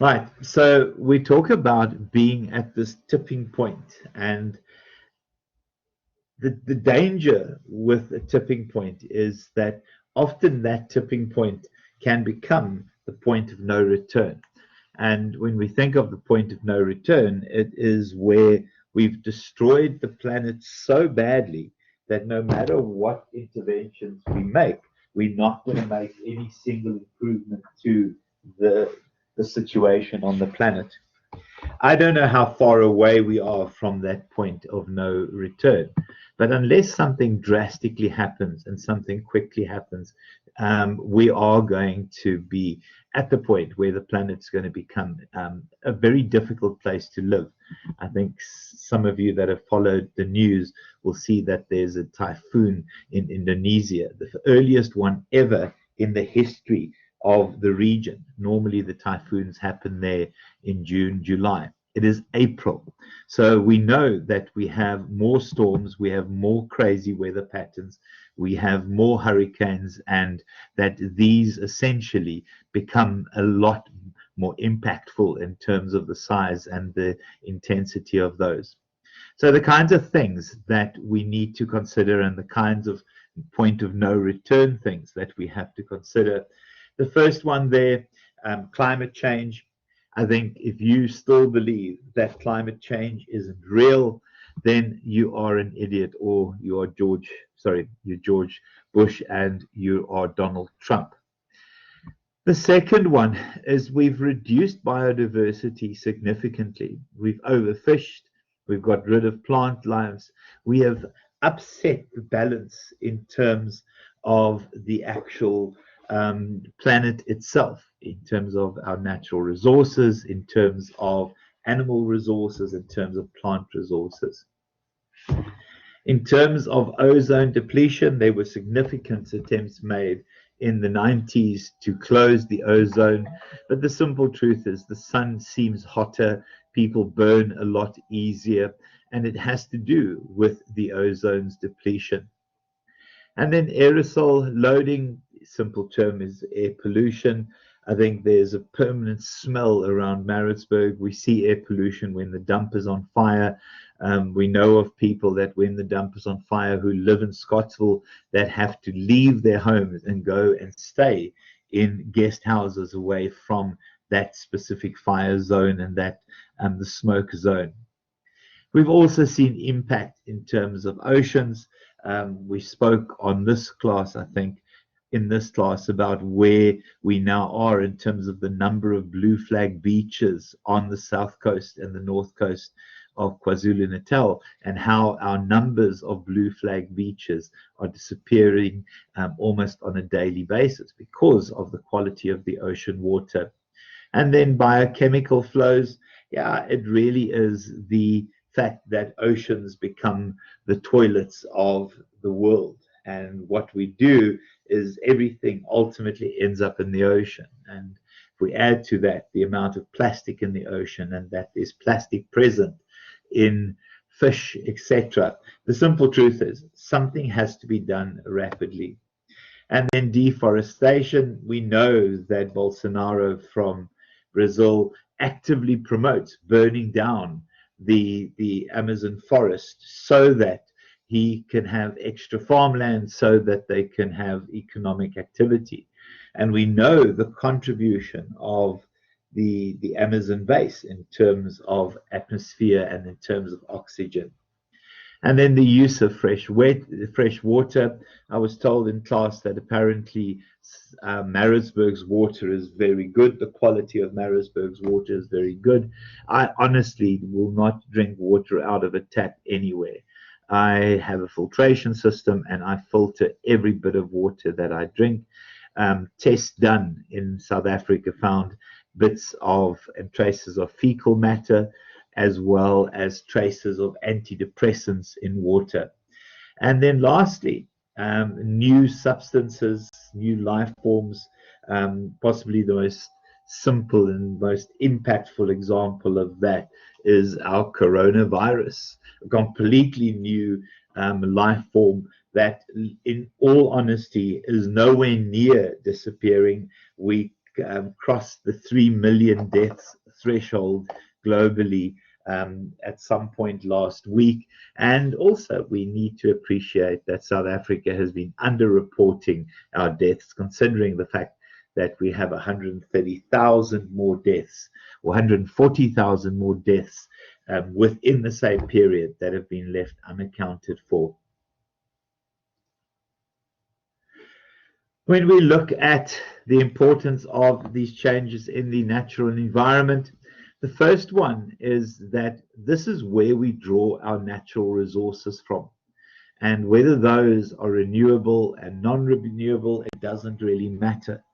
Right. So we talk about being at this tipping point, and the danger with a tipping point is that often that tipping point can become the point of no return. And when we think of the point of no return, it is where we've destroyed the planet so badly that no matter what interventions we make, we're not going to make any single improvement to the, the situation on the planet. I don't know how far away we are from that point of no return, but unless something drastically happens and something quickly happens, we are going to be at the point where the planet's going to become a very difficult place to live. I think some of you that have followed the news will see that there's a typhoon in Indonesia, the earliest one ever in the history of the region. Normally, the typhoons happen there in June, July. It is April. So we know that we have more storms, we have more crazy weather patterns, we have more hurricanes, and that these essentially become a lot more impactful in terms of the size and the intensity of those. So the kinds of things that we need to consider and the kinds of point of no return things that we have to consider. The first one there, climate change. I think if you still believe that climate change isn't real, then you are an idiot, or you are you're George Bush and you are Donald Trump. The second one is we've reduced biodiversity significantly. We've overfished, we've got rid of plant lives, we have upset the balance in terms of the actual planet itself, in terms of our natural resources, in terms of animal resources, in terms of plant resources. In terms of ozone depletion, there were significant attempts made in the 90s to close the ozone, but the simple truth is the sun seems hotter, people burn a lot easier, and it has to do with the ozone's depletion. And then aerosol loading, simple term is air pollution. I think there's a permanent smell around Maritzburg. We see air pollution when the dump is on fire. We know of people that when the dump is on fire who live in Scottsville that have to leave their homes and go and stay in guest houses away from that specific fire zone and that the smoke zone. We've also seen impact in terms of oceans. We spoke on this class, I think, in this class about where we now are in terms of the number of blue flag beaches on the south coast and the north coast of KwaZulu-Natal, and how our numbers of blue flag beaches are disappearing almost on a daily basis because of the quality of the ocean water. And then biochemical flows, yeah, it really is the fact that oceans become the toilets of the world. And what we do is everything ultimately ends up in the ocean. And if we add to that the amount of plastic in the ocean and that there's plastic present in fish, etc., the simple truth is something has to be done rapidly. And then deforestation, we know that Bolsonaro from Brazil actively promotes burning down the Amazon forest so that he can have extra farmland, so that they can have economic activity. And we know the contribution of the Amazon base in terms of atmosphere and in terms of oxygen. And then the use of fresh water. I was told in class that apparently Maritzburg's water is very good. The quality of Maritzburg's water is very good. I honestly will not drink water out of a tap anywhere. I have a filtration system and I filter every bit of water that I drink. Tests done in South Africa found bits of and traces of fecal matter, as well as traces of antidepressants in water. And then lastly, new substances, new life forms, possibly the most simple and most impactful example of that is our coronavirus, a completely new life form that, in all honesty, is nowhere near disappearing. We crossed the 3 million deaths threshold globally at some point last week. And also, we need to appreciate that South Africa has been underreporting our deaths, considering the fact that we have 130,000 more deaths or 140,000 more deaths within the same period that have been left unaccounted for. When we look at the importance of these changes in the natural environment, the first one is that this is where we draw our natural resources from. And whether those are renewable and non-renewable, it doesn't really matter.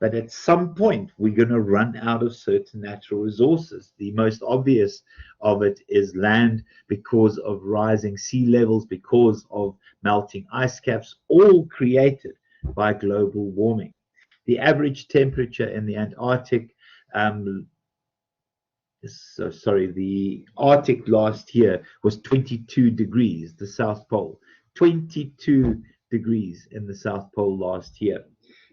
But at some point, we're going to run out of certain natural resources. The most obvious of it is land, because of rising sea levels, because of melting ice caps, all created by global warming. The average temperature in the Antarctic, the Arctic last year was 22 degrees, the South Pole. 22 degrees in the South Pole last year.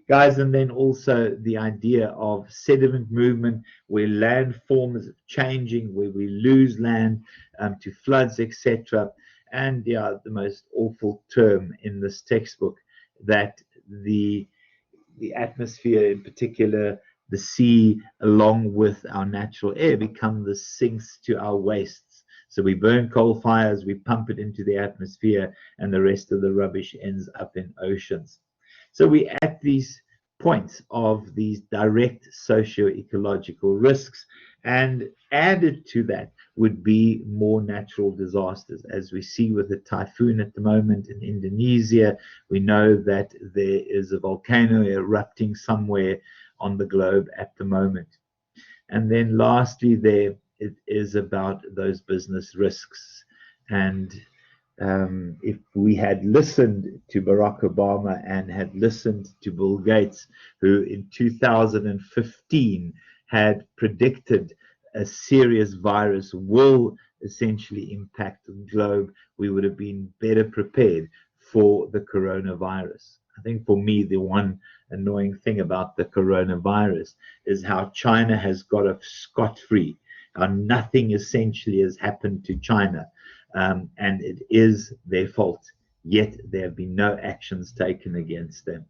Guys, and then also the idea of sediment movement, where land forms changing, where we lose land to floods, etc. And yeah, the most awful term in this textbook, that the atmosphere, in particular the sea, along with our natural air, become the sinks to our wastes. So we burn coal fires, we pump it into the atmosphere, and the rest of the rubbish ends up in oceans. So we're at these points of these direct socio-ecological risks, and added to that would be more natural disasters. As we see with the typhoon at the moment in Indonesia, we know that there is a volcano erupting somewhere on the globe at the moment. And then lastly, there it is about those business risks. And if we had listened to Barack Obama and had listened to Bill Gates, who in 2015 had predicted a serious virus will essentially impact the globe, we would have been better prepared for the coronavirus. I think for me, the one annoying thing about the coronavirus is how China has got off scot-free, how nothing essentially has happened to China. And it is their fault, yet there have been no actions taken against them.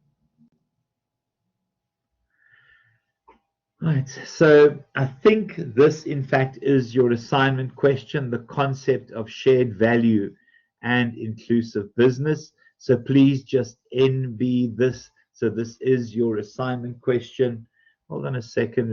Right, so I think this, in fact, is your assignment question, the concept of shared value and inclusive business. So please just NB this. So this is your assignment question. Hold on a second.